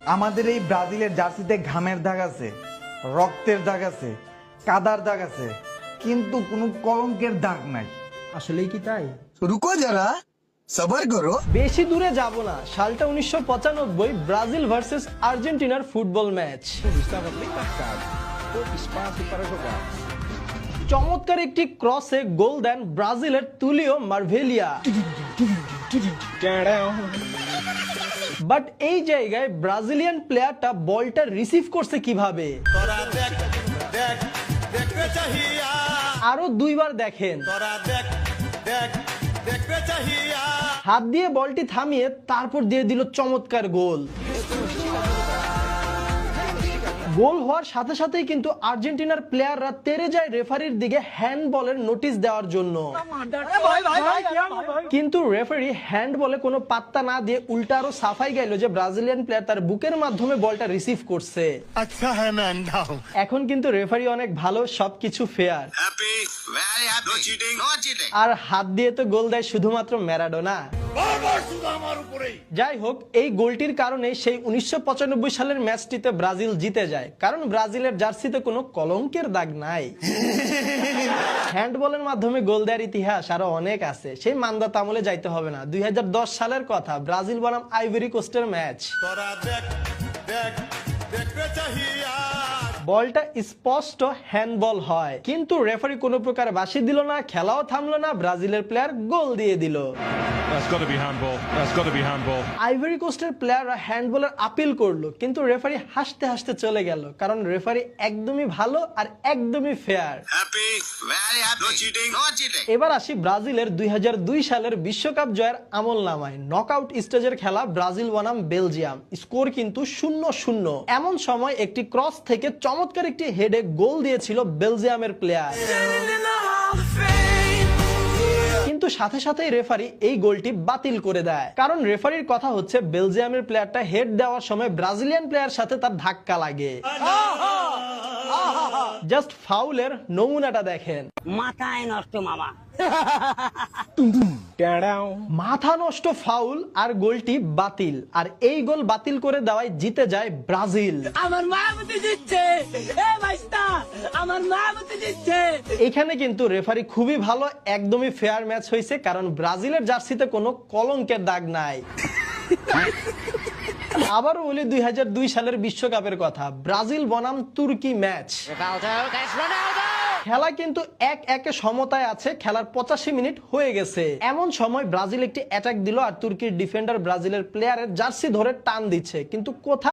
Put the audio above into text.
আমাদের এই ব্রাজিলের জার্সিতে ঘামের দাগ আছে, রক্তের দাগ আছে, কাদার দাগ আছে, কিন্তু কোনো কলঙ্কের দাগ নাই। আসলেই কি তাই? रुको जरा सबर करो। বেশি দূরে যাব না, সালটা 1995, ব্রাজিল ভার্সেস আর্জেন্টিনার ফুটবল ম্যাচ। চমৎকার একটি ক্রসে গোল দেন ব্রাজিলের তুলিও মার্ভেলিয়া। বাট এই জায়গায় ব্রাজিলিয়ান প্লেয়ারটা বলটা রিসিভ করছে কিভাবে? আরো দুইবার দেখেন। হাত দিয়ে বলটি থামিয়ে তারপর দিয়ে দিল চমৎকার গোল। গোল হওয়ার সাথে সাথেই কিন্তু আর্জেন্টিনার প্লেয়াররা তেড়ে যায় রেফারির দিকে হ্যান্ডবলের নোটিশ দেওয়ার জন্য, কিন্তু রেফারি হ্যান্ডবলে কোনো পাত্তা না দিয়ে উল্টা আরো সাফাই গাইল যে ব্রাজিলিয়ান প্লেয়ার তার বুকের মাধ্যমে বলটা রিসিভ করছে। अच्छा है मैं अंधा हूँ। এখন কিন্তু রেফারি অনেক ভালো, সবকিছু fair. Happy, very happy. No cheating, no cheating. আর হাত দিয়ে তো গোল দেয় শুধুমাত্র ম্যারাডোনা। যাই হোক, এই গোলটির কারণে সেই 1995 সালের ম্যাচটিতে ব্রাজিল জিতে যায়, কারণ ব্রাজিলের জার্সিতে কোনো কলঙ্কের দাগ নাই। হ্যান্ডবলের মাধ্যমে গোল দেওয়ার ইতিহাস আরো অনেক আছে, সেই মান্দাতা আমলে যাইতে হবে না। 2010 সালের কথা, ব্রাজিল বনাম আইভরি কোস্টের ম্যাচ। বলটা স্পষ্ট হ্যান্ডবল হয়, কিন্তু রেফারি কোনো প্রকার বাঁশি দিল না, খেলাও থামলো না, ব্রাজিলের প্লেয়ার গোল দিয়ে দিল। That's got to be handball. That's got to be handball. Ivory কোস্টের প্লেয়াররা হ্যান্ডবলের আপিল করলো, কিন্তু রেফারি হাসতে হাসতে চলে গেল, কারণ রেফারি একদমই ভালো আর একদমই fair. Happy, very happy. No cheating, no cheating. এবার আসি ব্রাজিলের 2002 সালের বিশ্বকাপ জয়ের আমল নামায়। নকআউট স্টেজের খেলা, ব্রাজিল বনাম বেলজিয়াম, স্কোর কিন্তু 0-0। এমন সময় একটি ক্রস থেকে চমৎকার একটি হেডে গোল দিয়েছিল বেলজিয়ামের প্লেয়ার, কিন্তু সাথে সাথেই রেফারি এই গোলটি বাতিল করে দেয়। কারণ রেফারির কথা হচ্ছে বেলজিয়ামের প্লেয়ারটা হেড দেওয়ার সময় ব্রাজিলিয়ান প্লেয়ার সাথে তার ধাক্কা লাগে। জাস্ট ফাউলের নমুনাটা দেখেন। মাথায় নষ্ট মামা। মাথা নষ্ট ফাউল আর গোলটি বাতিল, আর এই গোল বাতিল করে দেওয়ায় জিতে যায় ব্রাজিল। আমার মায়াবতী জিতছে, এ ভাইস্তা আমার মায়াবতী জিতছে। এখানে কিন্তু রেফারি খুবই ভালো, একদমই ফেয়ার ম্যাচ হয়েছে, কারণ ব্রাজিলের জার্সিতে কোনো কলঙ্কের দাগ নাই। আবারও বলি 2002 সালের বিশ্বকাপের কথা, ব্রাজিল বনাম তুর্কি ম্যাচ। খেলা কিন্তু 1-1 সমতায় আছে, খেলার 85 মিনিট হয়ে গেছে। এমন সময় ব্রাজিল একটি অ্যাটাক দিল, আর তুর্কির ডিফেন্ডার ব্রাজিলের প্লেয়ারের জার্সি ধরে টান দিচ্ছে, কিন্তু কোথায়